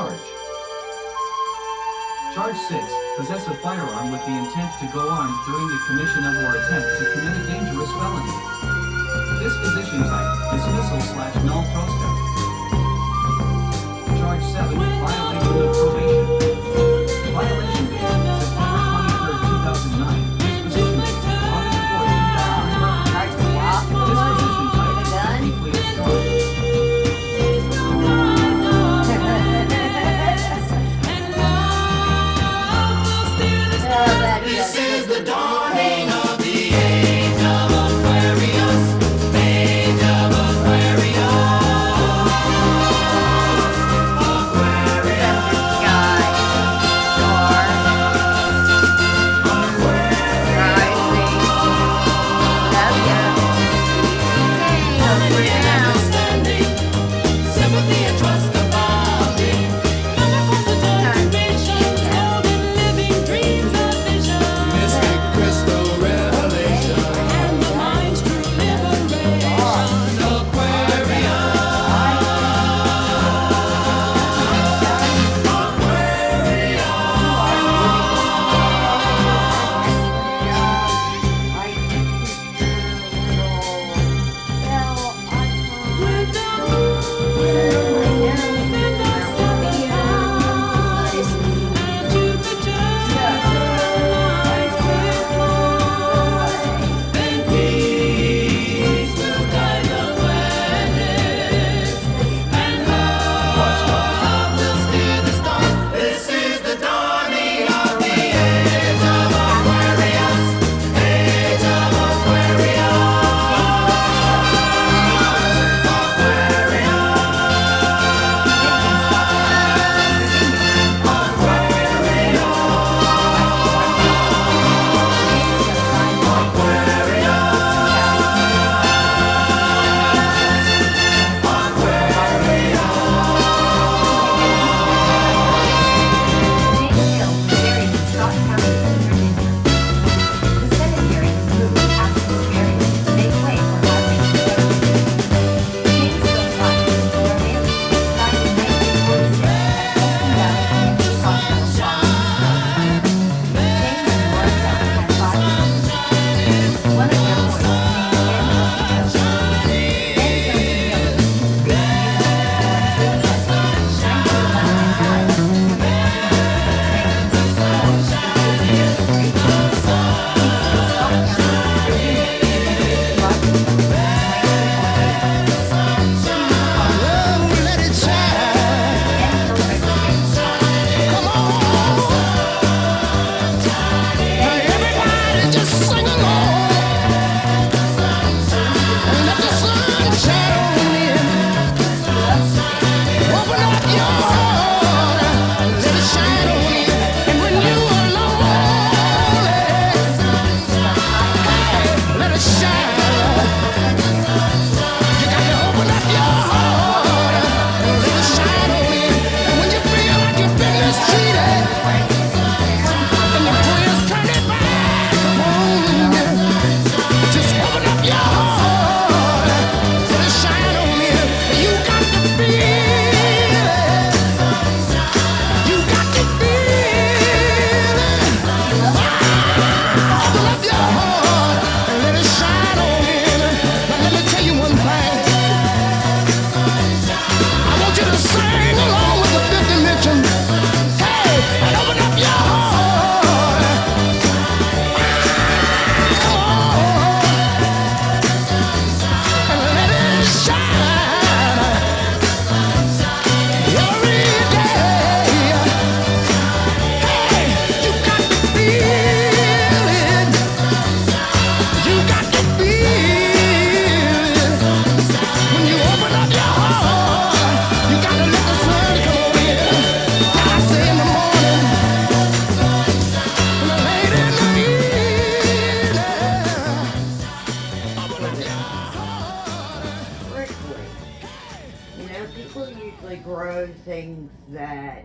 charge. Charge 6. Possess a firearm with the intent to go armed during the commission of or attempt to commit a dangerous felony. Disposition type, dismissal/null prosta. Charge 7. Violation of probation. Violation date, September 23rd, 2009. Disposition date, August 4th, 2009. Disposition type, weekly discharge. This is the dawning of the age of Aquarius. Age of Aquarius. grow things that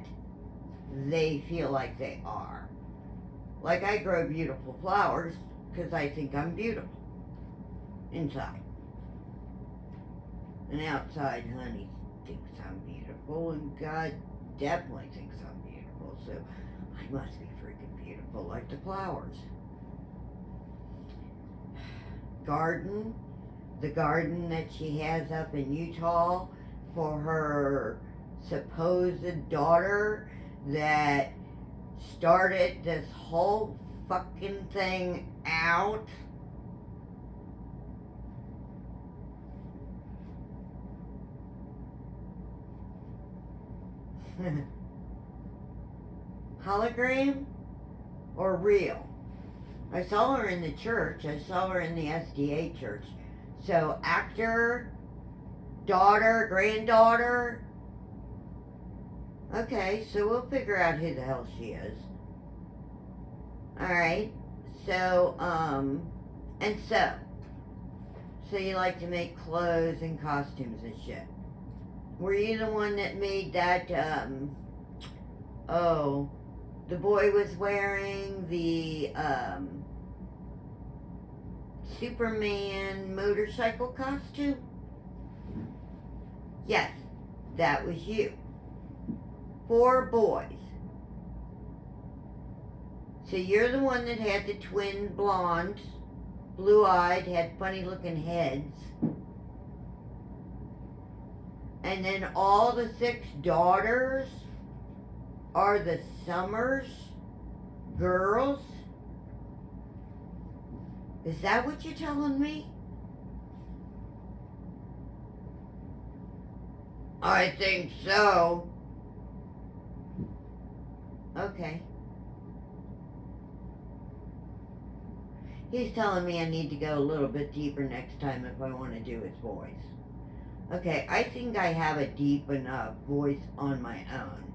they feel like they are. Like I grow beautiful flowers because I think I'm beautiful inside. And outside, honey thinks I'm beautiful, and god definitely thinks I'm beautiful, so I must be freaking beautiful like the flowers. Garden, the garden that she has up in Utah for her supposed daughter that started this whole fucking thing out. Hologram or real? I saw her in the church. I saw her in the SDA church. So actor, daughter, granddaughter. Okay, so we'll figure out who the hell she is. Alright. So, and so you like to make clothes and costumes and shit. Were you the one that made that, the boy was wearing the, Superman motorcycle costume? Yes, that was you. 4 boys. So you're the one that had the twin blondes, blue-eyed, had funny-looking heads. And then all the 6 daughters are the Summers girls? Is that what you're telling me? I think so. Okay. He's telling me I need to go a little bit deeper next time if I want to do his voice. Okay, I think I have a deep enough voice on my own.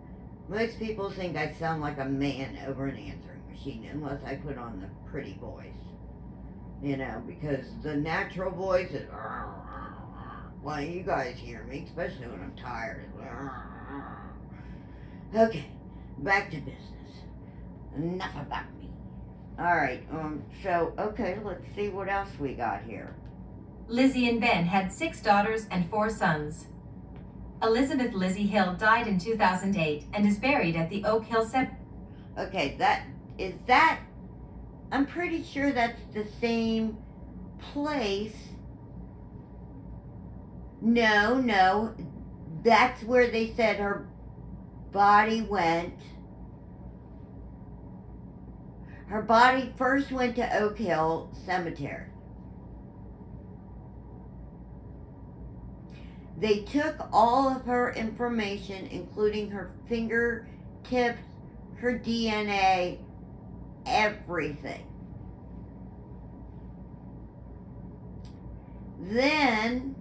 Most people think I sound like a man over an answering machine unless I put on the pretty voice. You know, because the natural voice is... Well, you guys hear me, especially when I'm tired. Okay, back to business. Enough about me. Alright, okay, let's see what else we got here. Lizzie and Ben had 6 daughters and 4 sons. Elizabeth Lizzie Hill died in 2008 and is buried at the Oak Hill Cemetery. Okay, I'm pretty sure that's the same place. No, that's where they said her body went. Her body first went to Oak Hill Cemetery. They took all of her information, including her fingertips, her DNA, everything. Then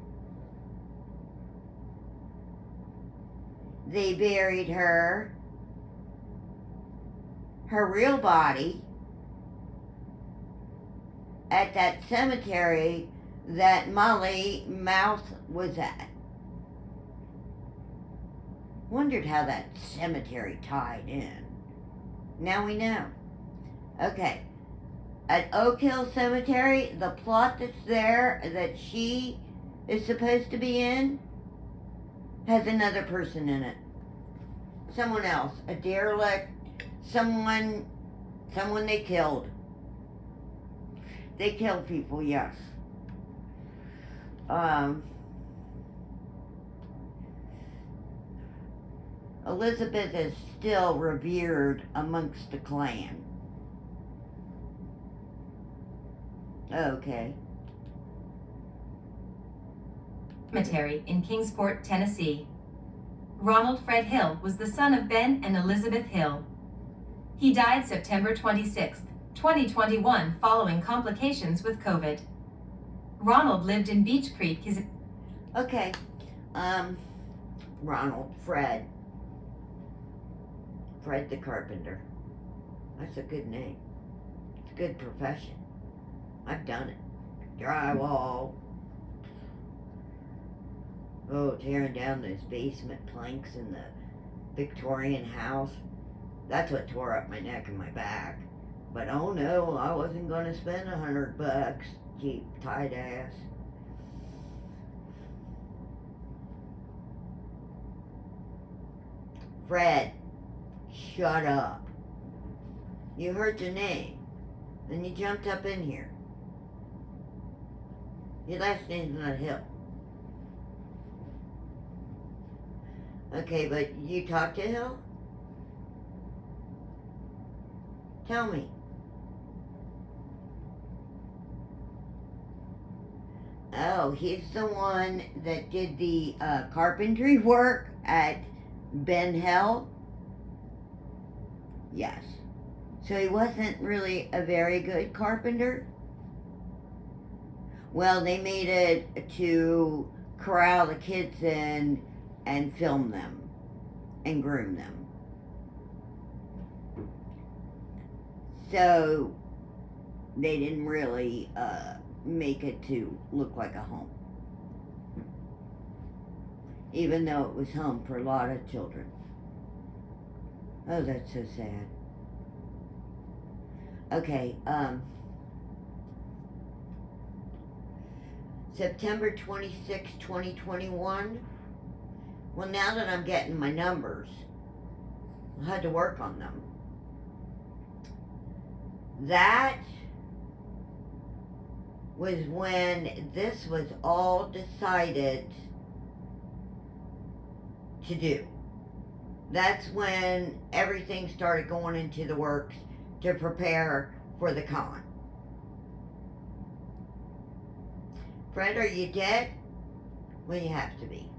they buried her real body, at that cemetery that Molly Mouth was at. Wondered how that cemetery tied in. Now we know. Okay. At Oak Hill Cemetery, the plot that's there that she is supposed to be in has another person in it. Someone else. A derelict. Someone they killed. They kill people, yes. Elizabeth is still revered amongst the clan. Okay. Cemetery in Kingsport, Tennessee. Ronald Fred Hill was the son of Ben and Elizabeth Hill. He died September 26, 2021, following complications with COVID. Ronald lived in Beech Creek. Okay. Ronald, Fred the Carpenter. That's a good name. It's a good profession. I've done it. Drywall. Oh, tearing down those basement planks in the Victorian house. That's what tore up my neck and my back. But oh no, I wasn't going to spend $100, cheap tight ass. Fred, shut up. You heard your name, and you jumped up in here. Your last name's not Hill. Okay, but you talked to Hill? Tell me. Oh, he's the one that did the carpentry work at Benhellhaha? Yes. So he wasn't really a very good carpenter? Well, they made it to corral the kids in and film them and groom them. So they didn't really make it to look like a home. Even though it was home for a lot of children. Oh, that's so sad. Okay, September 26, 2021. Well, now that I'm getting my numbers, I had to work on them. That was when this was all decided to do. That's when everything started going into the works to prepare for the con. Fred, are you dead? Well, you have to be.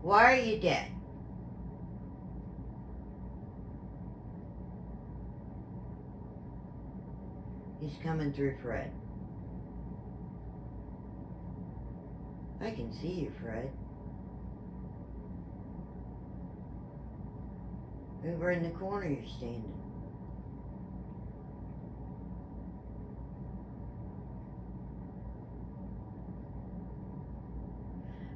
Why are you dead? He's coming through, Fred. I can see you, Fred. Over in the corner you're standing.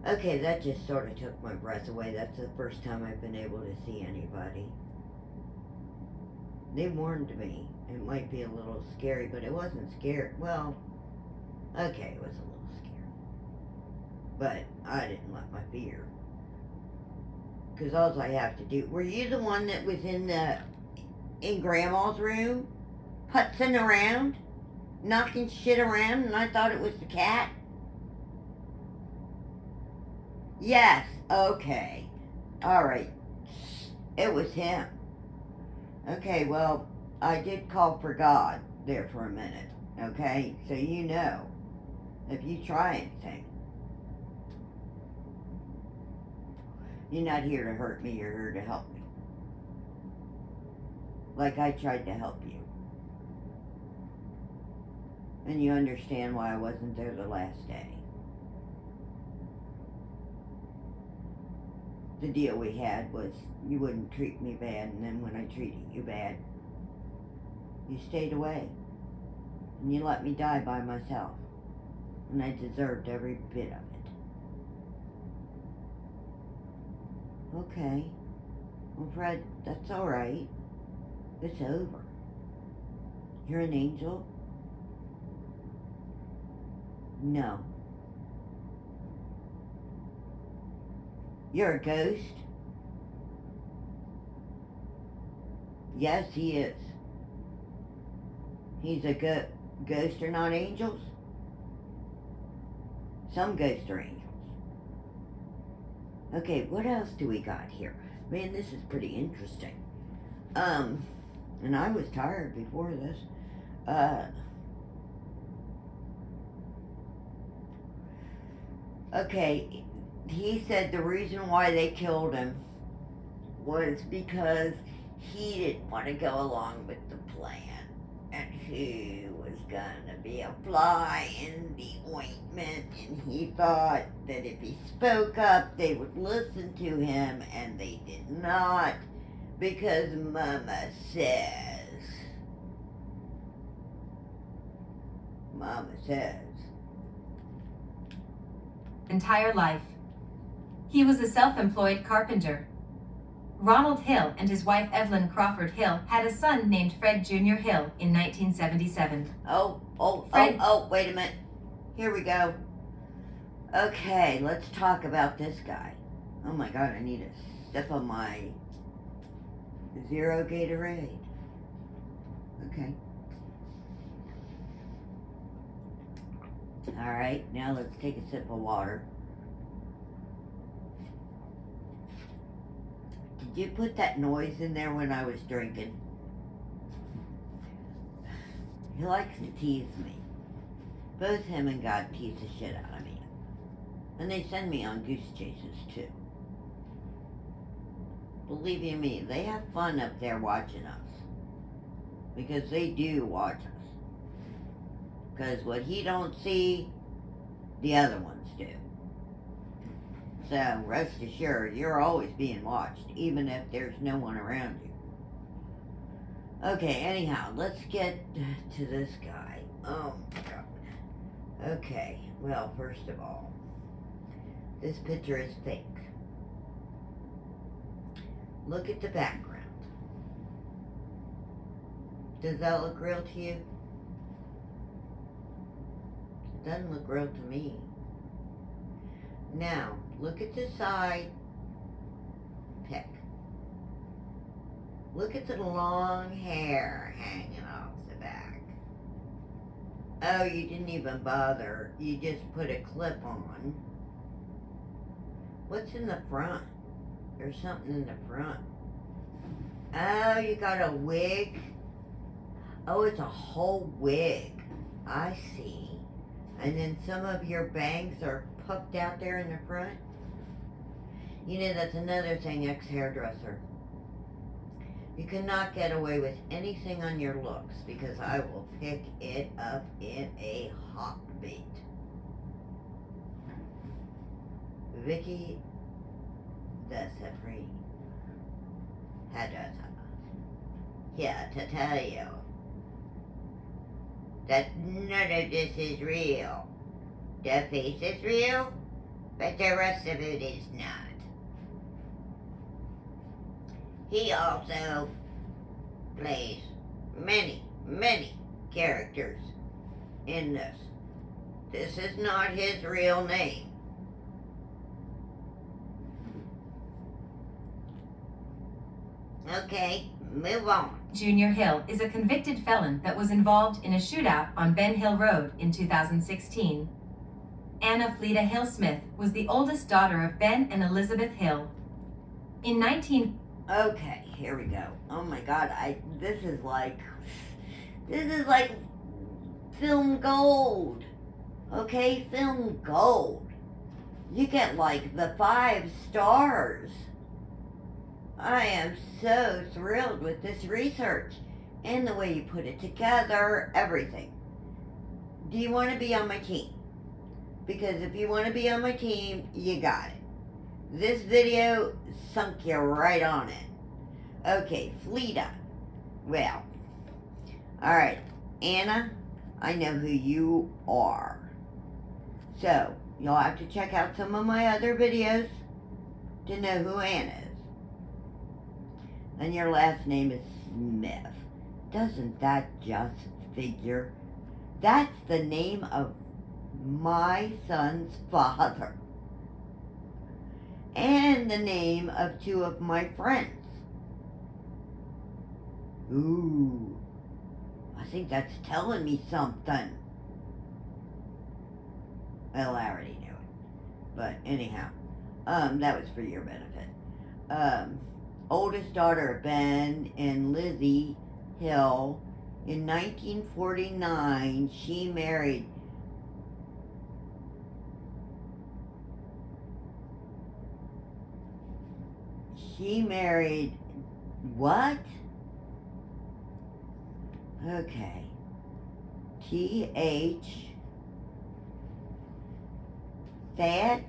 Okay, that just sort of took my breath away. That's the first time I've been able to see anybody. They warned me. It might be a little scary, but it wasn't scary. Well, okay, it was a little scary. But I didn't let my fear. Because all I have to do... Were you the one that was in Grandma's room? Putzing around? Knocking shit around, and I thought it was the cat? Yes, okay. Alright. It was him. Okay, well, I did call for God there for a minute. Okay? So you know, if you try anything, you're not here to hurt me, you're here to help me. Like I tried to help you. And you understand why I wasn't there the last day. The deal we had was you wouldn't treat me bad, and then when I treated you bad, you stayed away. And you let me die by myself. And I deserved every bit of it. Okay. Well, Fred, that's alright. It's over. You're an angel? No. You're a ghost? Yes, he is. He's a ghost are not angels? Some ghosts are angels. Okay, what else do we got here? Man, this is pretty interesting. And I was tired before this. Okay, he said the reason why they killed him was because he didn't want to go along with the plan. And he was gonna be a fly in the ointment, and he thought that if he spoke up, they would listen to him, and they did not, because Mama says. Mama says. Entire life. He was a self-employed carpenter. Ronald Hill and his wife Evelyn Crawford Hill had a son named Fred Jr. Hill in 1977. Oh, wait a minute. Here we go. Okay, let's talk about this guy. Oh my God, I need a sip of my 0 Gatorade. Okay. Alright, now let's take a sip of water. Did you put that noise in there when I was drinking? He likes to tease me. Both him and God tease the shit out of me. And they send me on goose chases too. Believe you me, they have fun up there watching us. Because they do watch us. Because what he don't see, the other ones do. So rest assured, you're always being watched, even if there's no one around you. Okay, anyhow, let's get to this guy. Oh my God. Okay, well, first of all, this picture is fake. Look at the background. Does that look real to you? It doesn't look real to me. Now, look at the side pic. Look at the long hair hanging off the back. Oh, you didn't even bother. You just put a clip on. What's in the front? There's something in the front. Oh, you got a wig? Oh, it's a whole wig. I see. And then some of your bangs are puffed out there in the front. You know, that's another thing, ex-hairdresser. You cannot get away with anything on your looks because I will pick it up in a heartbeat. Vicky the Supreme hairdresser. Here to tell you that none of this is real. The face is real, but the rest of it is not. He also plays many, many characters in this. This is not his real name. Okay, move on. Junior Hill is a convicted felon that was involved in a shootout on Ben Hill Road in 2016. Anna Fleda Hill Smith was the oldest daughter of Ben and Elizabeth Hill. In Okay, here we go. Oh my God, this is like film gold. Okay, film gold. You get like the 5 stars. I am so thrilled with this research and the way you put it together, everything. Do you want to be on my team? Because if you want to be on my team, you got it. This video sunk you right on it. Okay, Fleda. Well, alright, Anna, I know who you are. So, you'll have to check out some of my other videos to know who Anna is. And your last name is Smith. Doesn't that just figure? That's the name of my son's father. And the name of 2 of my friends. Ooh, I think that's telling me something. Well, I already knew it. But anyhow, that was for your benefit. Oldest daughter of Ben and Lizzie Hill. In 1949, she married what? Okay. T-H that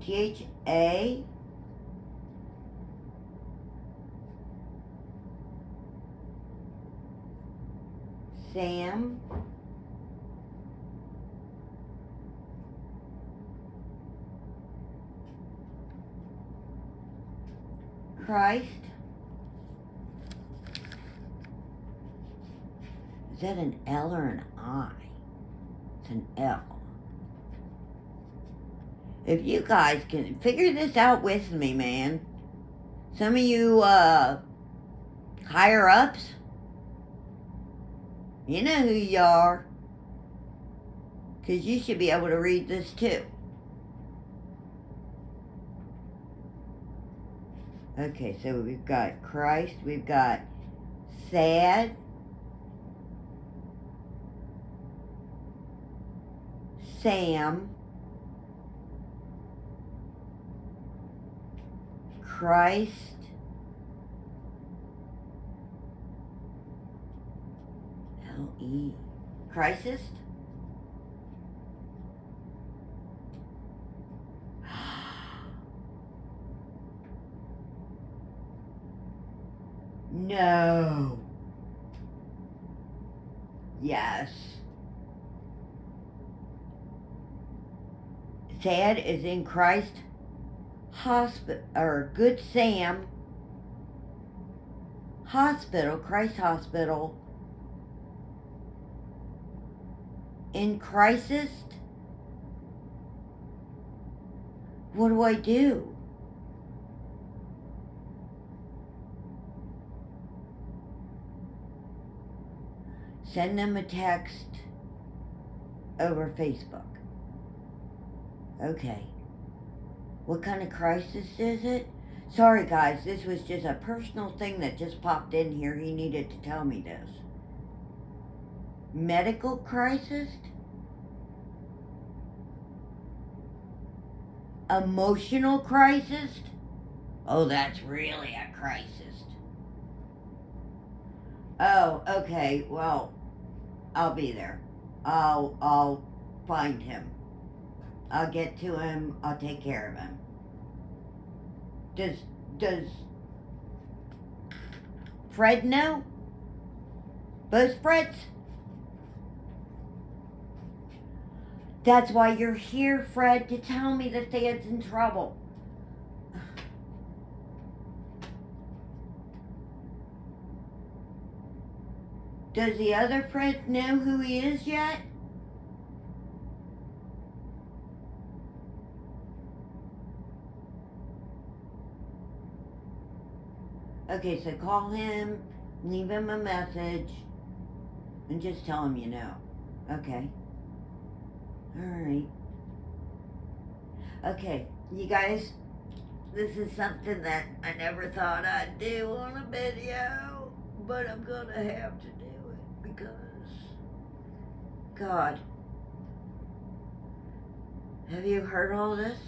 T-H-A Sam Christ. Is that an L or an I? It's an L. If you guys can figure this out with me, man. Some of you higher ups, you know who you are, because you should be able to read this too. Okay, so we've got Christ, we've got sad, Sam, Christ, L-E, Crisis? No. Yes. Sad is in Christ Hospital, or Good Sam Hospital, Christ Hospital. In crisis? What do I do? Send them a text over Facebook. Okay. What kind of crisis is it? Sorry guys, this was just a personal thing that just popped in here. He needed to tell me this. Medical crisis? Emotional crisis? Oh, that's really a crisis. Oh, okay, well, I'll be there. I'll find him. I'll get to him. I'll take care of him. Does Fred know? Both Freds? That's why you're here, Fred, to tell me that Thad's in trouble. Does the other Fred know who he is yet? Okay, so call him, leave him a message, and just tell him you know. Okay. Alright. Okay, you guys, this is something that I never thought I'd do on a video, but I'm gonna have to do it because, God, have you heard all this?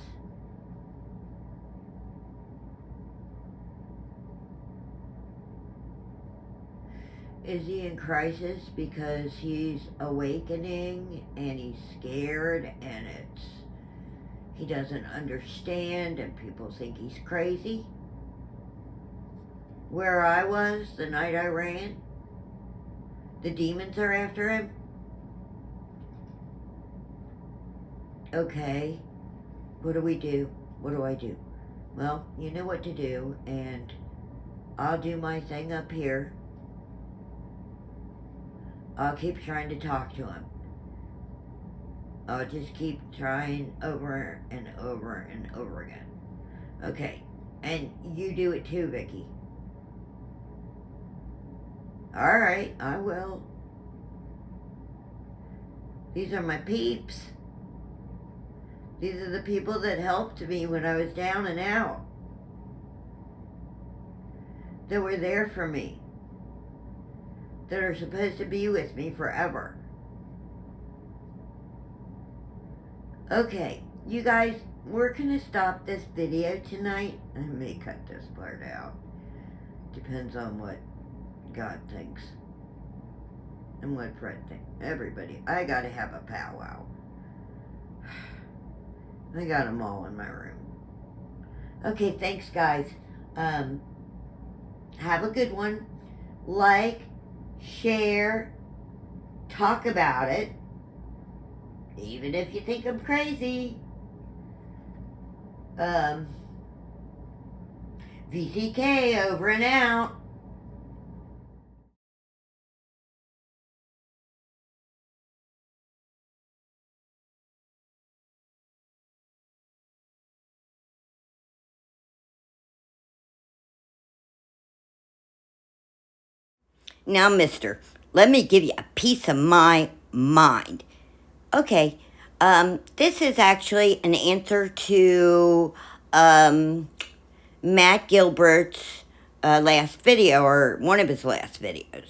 Is he in crisis because he's awakening and he's scared and he doesn't understand and people think he's crazy? Where I was the night I ran, the demons are after him? Okay, what do we do? What do I do? Well, you know what to do, and I'll do my thing up here. I'll keep trying to talk to him. I'll just keep trying over and over and over again. Okay, and you do it too, Vicky. Alright, I will. These are my peeps. These are the people that helped me when I was down and out. That were there for me. That are supposed to be with me forever. Okay, you guys, we're gonna stop this video tonight. I may cut this part out. Depends on what God thinks. And what Fred thinks. Everybody. I gotta have a powwow. I got them all in my room. Okay, thanks guys. Have a good one. Like, share, talk about it, even if you think I'm crazy. VCK over and out. Now, mister, let me give you a piece of my mind. Okay, this is actually an answer to Matt Gilbert's last video, or one of his last videos.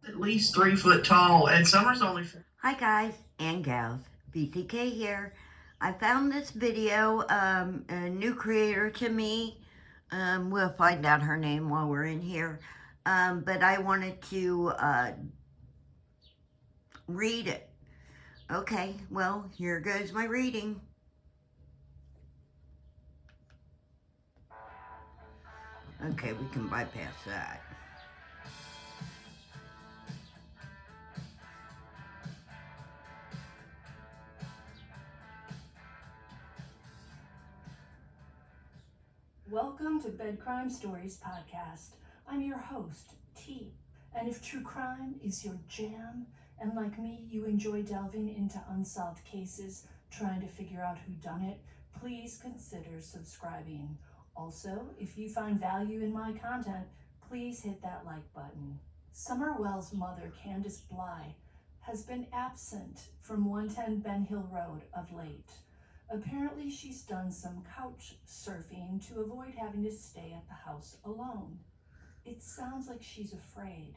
At least 3 foot tall, and Summer's only 4. Hi guys and gals, BCK here. I found this video, a new creator to me. We'll find out her name while we're in here. But I wanted to read it. Okay, well, here goes my reading. Okay, we can bypass that. Welcome to Bed Crime Stories podcast. I'm your host, T. And if true crime is your jam, and like me, you enjoy delving into unsolved cases, trying to figure out who done it, please consider subscribing. Also, if you find value in my content, please hit that like button. Summer Wells' mother, Candace Bly, has been absent from 110 Ben Hill Road of late. Apparently, she's done some couch surfing to avoid having to stay at the house alone. It sounds like she's afraid,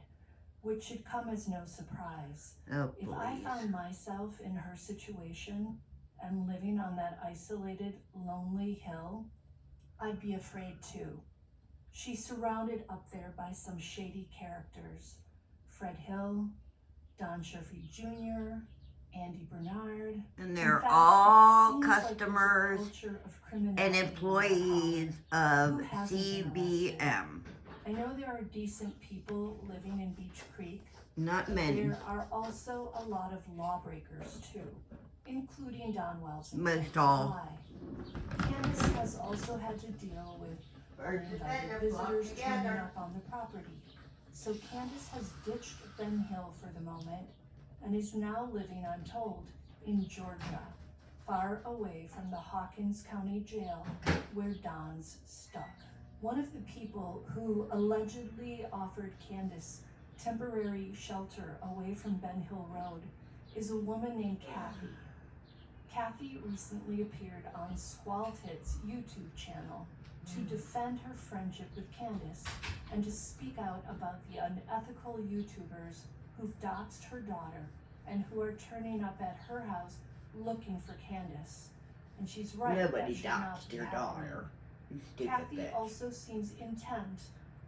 which should come as no surprise. Oh, If I found myself in her situation and living on that isolated, lonely hill, I'd be afraid too. She's surrounded up there by some shady characters. Fred Hill, Don Sherfy Jr., Andy Bernard. And they're In fact, all it seems like there's a customers culture of criminality and in employees of Who hasn't been CBM. I know there are decent people living in Beach Creek. Not many. There are also a lot of lawbreakers too, including Don Wells and Most Candace all. Bly. Candace has also had to deal with uninvited visitors turning up on the property. So Candace has ditched Ben Hill for the moment and is now living, I'm told, in Georgia, far away from the Hawkins County Jail where Don's stuck. One of the people who allegedly offered Candace temporary shelter away from Ben Hill Road is a woman named Kathy. Kathy recently appeared on Squalted's YouTube channel to defend her friendship with Candace and to speak out about the unethical YouTubers who've doxed her daughter and who are turning up at her house looking for Candace. And she's right. Nobody that should not doxed be your happening. daughter. You stupid Kathy bitch. also seems intent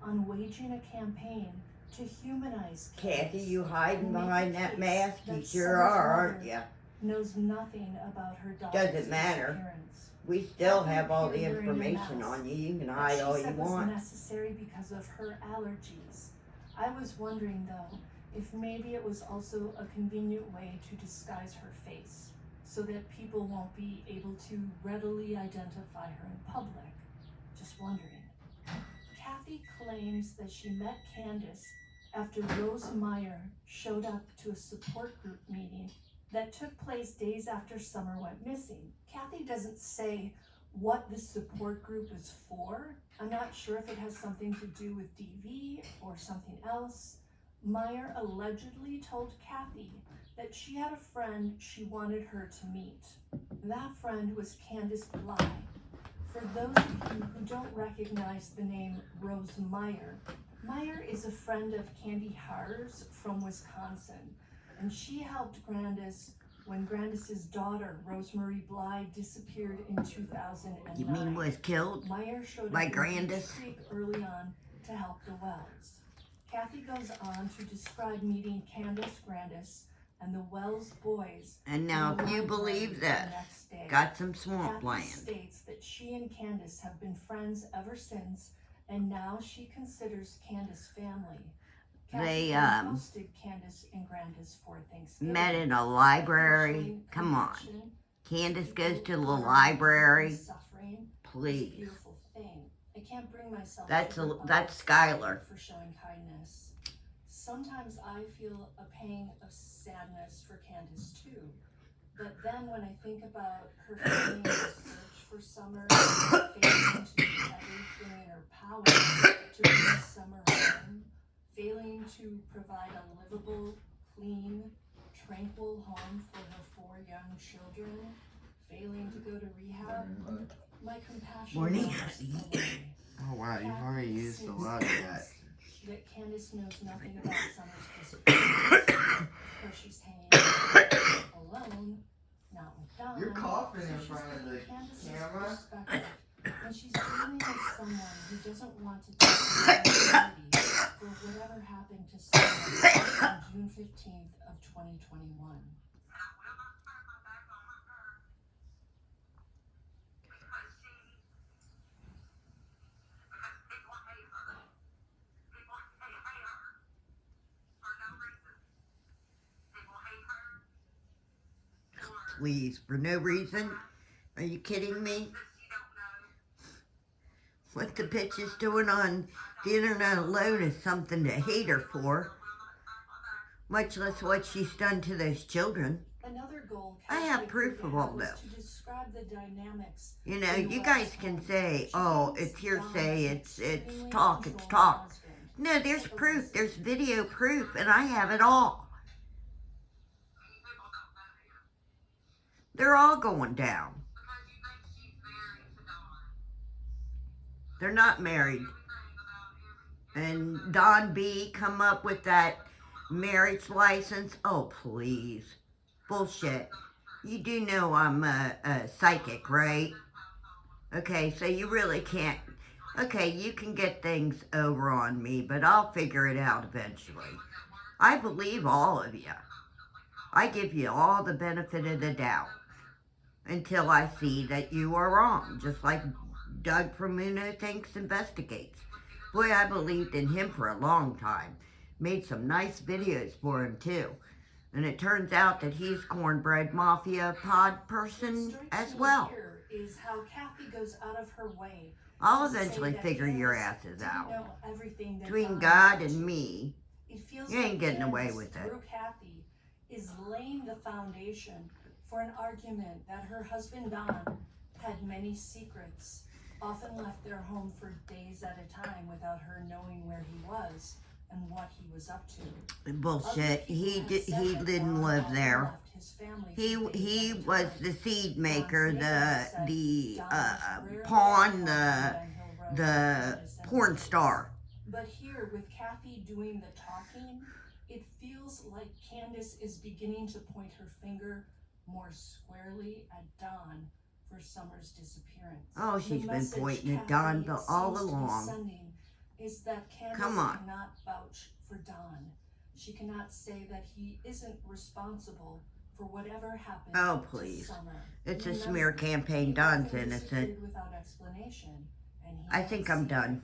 on waging a campaign to humanize Kathy, Candace you hiding and make behind a that case mask? that You sure Summer's are, aren't mother you? knows nothing about her daughter's Doesn't matter. disappearance. We still Kathy have all the appeared wearing a information mask on you. You can that hide she all you said was want. necessary because of her allergies. I was wondering though, if maybe it was also a convenient way to disguise her face so that people won't be able to readily identify her in public. Just wondering. Kathy claims that she met Candace after Rose Meyer showed up to a support group meeting that took place days after Summer went missing. Kathy doesn't say what the support group is for. I'm not sure if it has something to do with DV or something else. Meyer allegedly told Kathy that she had a friend she wanted her to meet. That friend was Candace Bly. For those of you who don't recognize the name Rose Meyer, Meyer is a friend of Candy Harr's from Wisconsin, and she helped Grandis when Grandis's daughter, Rosemary Bly, disappeared in 2009. You mean was killed? Meyer showed by up in Grandis? Beach Creek early on to help the Wells. Kathy goes on to describe meeting Candace, Grandis, and the Wells boys. And now, if you believe this, got some swamp Kathy land. states that she and Candace have been friends ever since, and now she considers Candace family. They, Kathy hosted Candace and Grandis for Thanksgiving. met in a library. Come on. Candace goes to the library. Please. Beautiful thing. I can't bring myself That's to Skylar. for showing kindness. Sometimes I feel a pang of sadness for Candace too. But then when I think about her failing to search for Summer, failing to do everything in her power to bring Summer home, failing to provide a livable, clean, tranquil home for her 4 young children, failing to go to rehab, my compassion Morning, melts honey. away. Oh wow, you've already used a lot of that. That Candace knows nothing about Summer's disappearance. Of course, she's hanging out alone, not with Don. You're coughing in she's front of taking the Candace's camera. perspective, and she's dealing with someone who doesn't want to take responsibility for whatever happened to Summer on June 15th of 2021. Please, for no reason? Are you kidding me? What the bitch is doing on the internet alone is something to hate her for. Much less what she's done to those children. Another goal I have proof of all this. to describe the dynamics. You know, you guys can say, oh, it's hearsay, it's talk, it's talk. No, there's proof, there's video proof, and I have it all. They're all going down. They're not married. And Don B come up with that marriage license. Oh, please. Bullshit. You do know I'm a psychic, right? Okay, so you really can't. Okay, you can get things over on me, but I'll figure it out eventually. I believe all of you. I give you all the benefit of the doubt until I see that you are wrong, just like Doug from Uno Thinks Investigates. Boy, I believed in him for a long time. Made some nice videos for him too. And it turns out that he's cornbread mafia pod person as well. Is how Kathy goes out of her way. I'll eventually figure your asses out. Between Don God did. and me, It feels you ain't like getting away Candace, with it. through Kathy, is laying the foundation for an argument that her husband Don had many secrets, often left their home for days at a time without her knowing where he was and what he was up to. Bullshit. He didn't live there. He was the seed maker, the pawn, the porn star. But here, with Kathy doing the talking, it feels like Candace is beginning to point her finger more squarely at Don for Summer's disappearance. Oh, she's been pointing at Don all along. Is that Candace cannot vouch for Don. She cannot say that he isn't responsible for whatever happened Oh, please. to Summer. It's a smear campaign. Don's innocent. Without explanation, and he I think I'm done.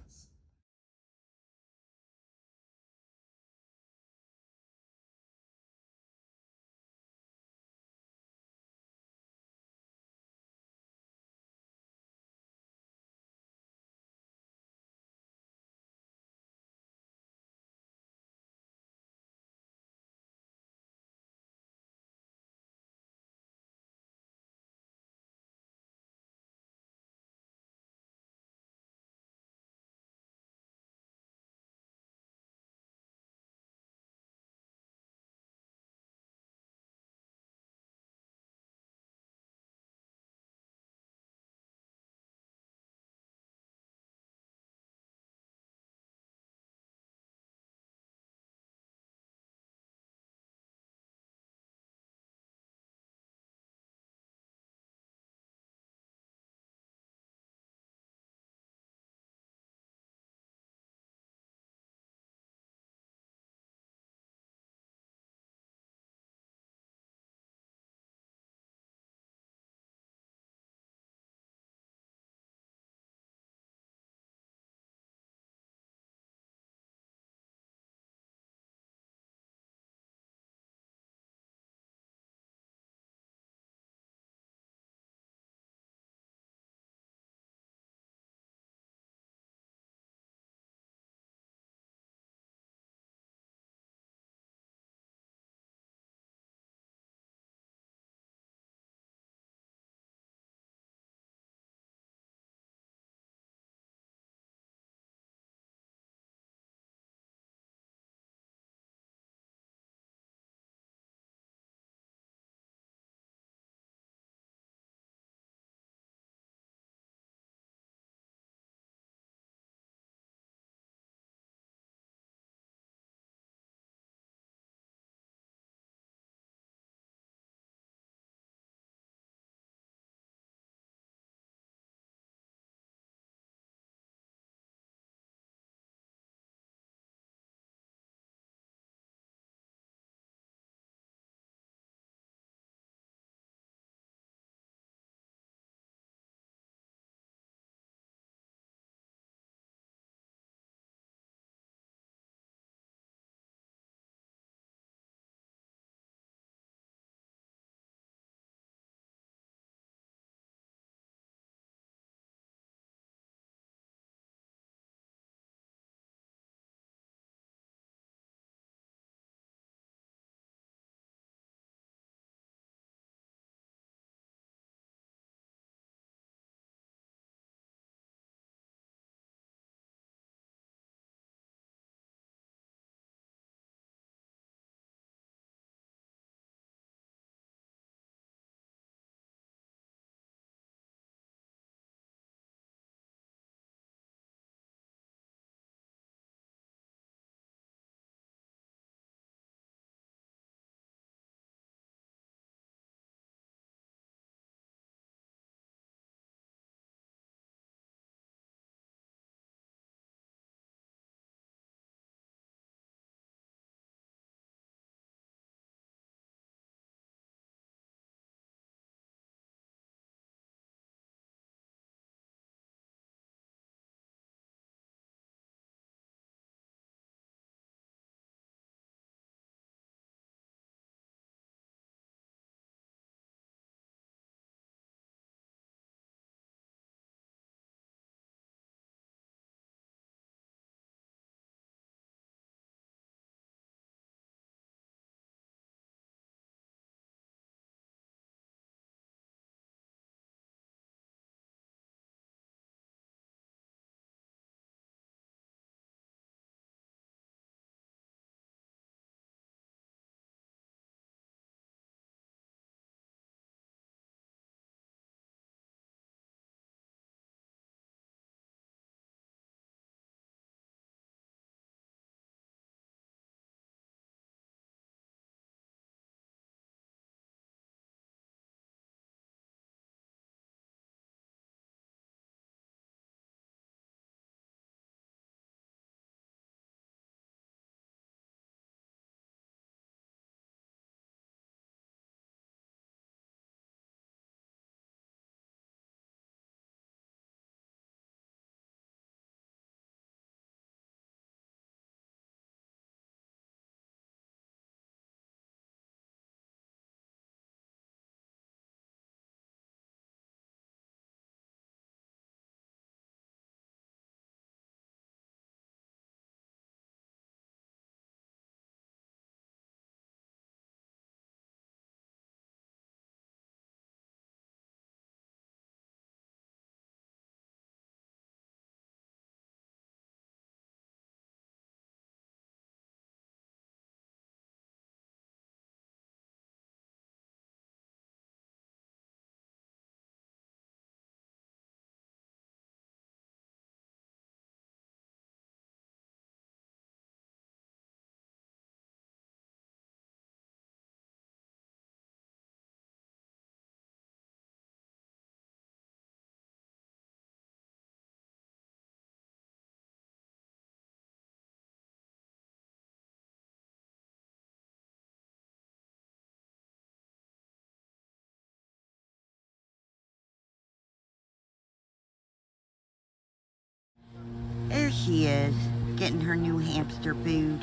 she is, getting her new hamster food,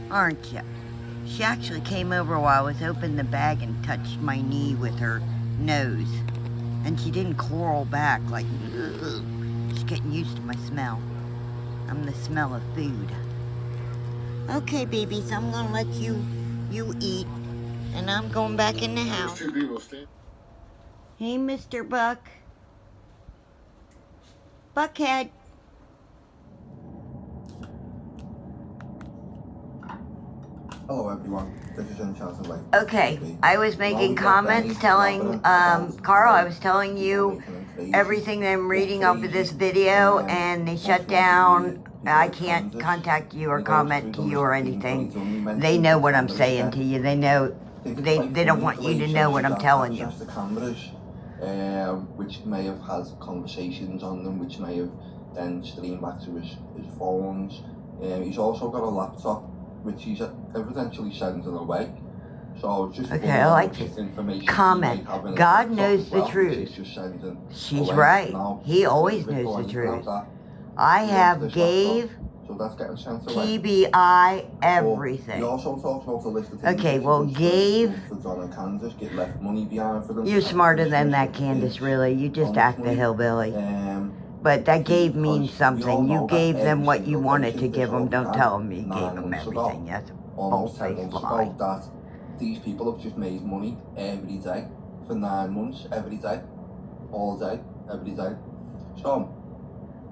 aren't you? She actually came over while I was opening the bag and touched my knee with her nose. And she didn't coral back like, ugh. She's getting used to my smell. I'm the smell of food. Okay, baby, so I'm gonna let you eat, and I'm going back in the house. Hey, Mr. Buck. Buckhead. Hello everyone, this is Enchanted Life. Okay, I was making comments telling, Carl, I was telling you everything that I'm reading off of this video, and they shut down. I can't contact you or comment to you or anything. They know what I'm saying to you. They know, they don't want you to know what I'm telling you. The cameras, which may have had conversations on them, which may have then streamed back to his phones. He's also got a laptop, which he's evidently sending away. So just okay, I like this comment. God knows the truth. She's right. He always knows the truth. I have gave TBI everything. Okay, well, gave. You're smarter than that, Candace, really. You just act the hillbilly. But that gave means something. You gave them what you wanted to give them. Don't tell them you gave them everything. That's a false-faced lie. That these people have just made money every day for 9 months, every day, all day, every day. So,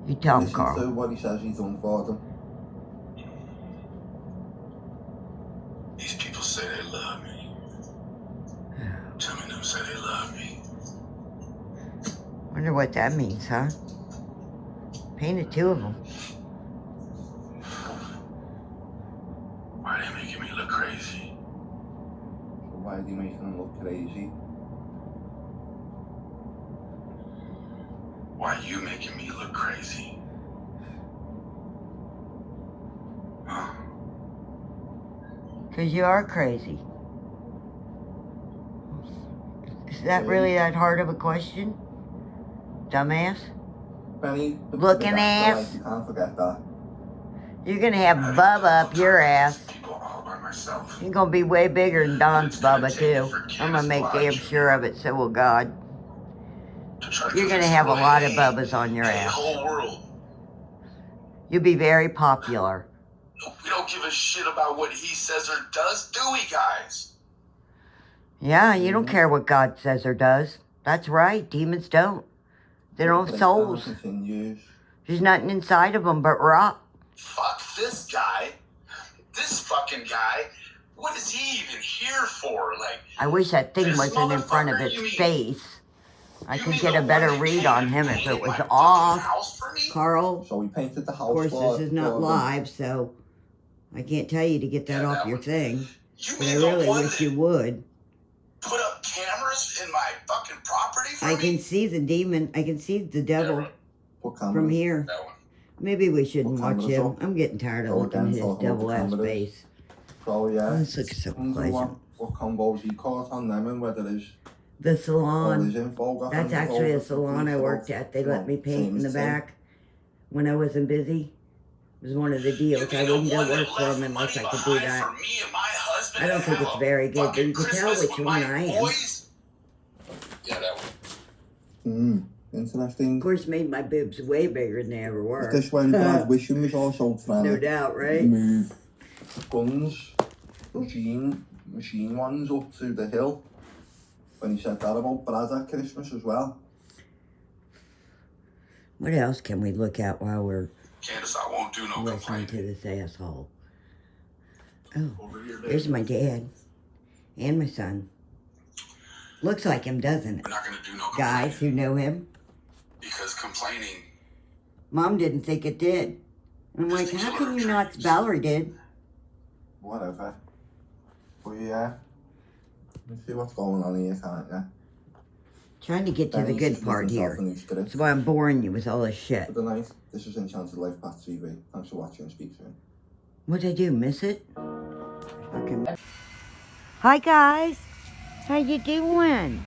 you tell him, listen Carl. to what he says he's done for them. These people say they love me. Tell me them say they love me. Wonder what that means, huh? Painted 2 of them. Why are they making me look crazy? Why are they making them look crazy? Why are you making me look crazy? Huh? Because you are crazy. Is that really that hard of a question? Dumbass? Benny, Looking ass. You can't forget that. You're gonna have Bubba up your ass. People all by myself. You're gonna be way bigger than Don's Bubba, too. I'm gonna make damn sure of it, so will God. You're gonna have a lot of Bubbas on your ass. Whole world. You'll be very popular. We don't give a shit about what he says or does, do we, guys? Yeah, you don't care what God says or does. That's right, demons don't. They don't have souls. There's nothing inside of them but rock. Fuck this guy. This fucking guy. What is he even here for? Like, I wish that thing wasn't in front of his face. I could get a better read on him if it was off. Carl, So we painted the house. of course this is not live, so I can't tell you to get that off your thing. But I really wish you would. Put up cameras in my fucking property for I me? can see the demon. I can see the devil What cameras? from here. That one. Maybe we shouldn't What watch cameras him. up? I'm getting tired of Go looking at again, his talking about the double-ass cameras. face. So yeah. Oh, this looks so Wonder pleasant. what combos he caught on them and whether there's The all salon. his info got That's handed actually over a to salon I police. worked at. They let me paint Same in the as Tim. back when I wasn't busy. It was one of the deals. I wouldn't go work for them unless I could do that. I don't think it's very good, but you can tell which one I am. Yeah, that one. Interesting. Of course, made my boobs way bigger than they ever were. This when Brad Wisham was also trying No to doubt, right? move guns, machine ones up to the hill. When he said that about Brad at Christmas as well. What else can we look at while we're Candace, I won't do no listening complaining. to this asshole? Oh, Over here, there's baby. my dad and my son. Looks like him, doesn't it? We're not gonna do no Guys complaining. who know him. Because complaining, Mom didn't think it did. I'm like, how can you not? Valerie did. Whatever. But yeah. Let's see what's going on here, can't you? Trying to get to the Benny's good just part making here. himself a new script. That's why I'm boring you with all this shit. For the night, this is Enchanted Life Path TV. Thanks for watching. Speak soon. What'd I do? Miss it? Okay. Hi guys. How you doing?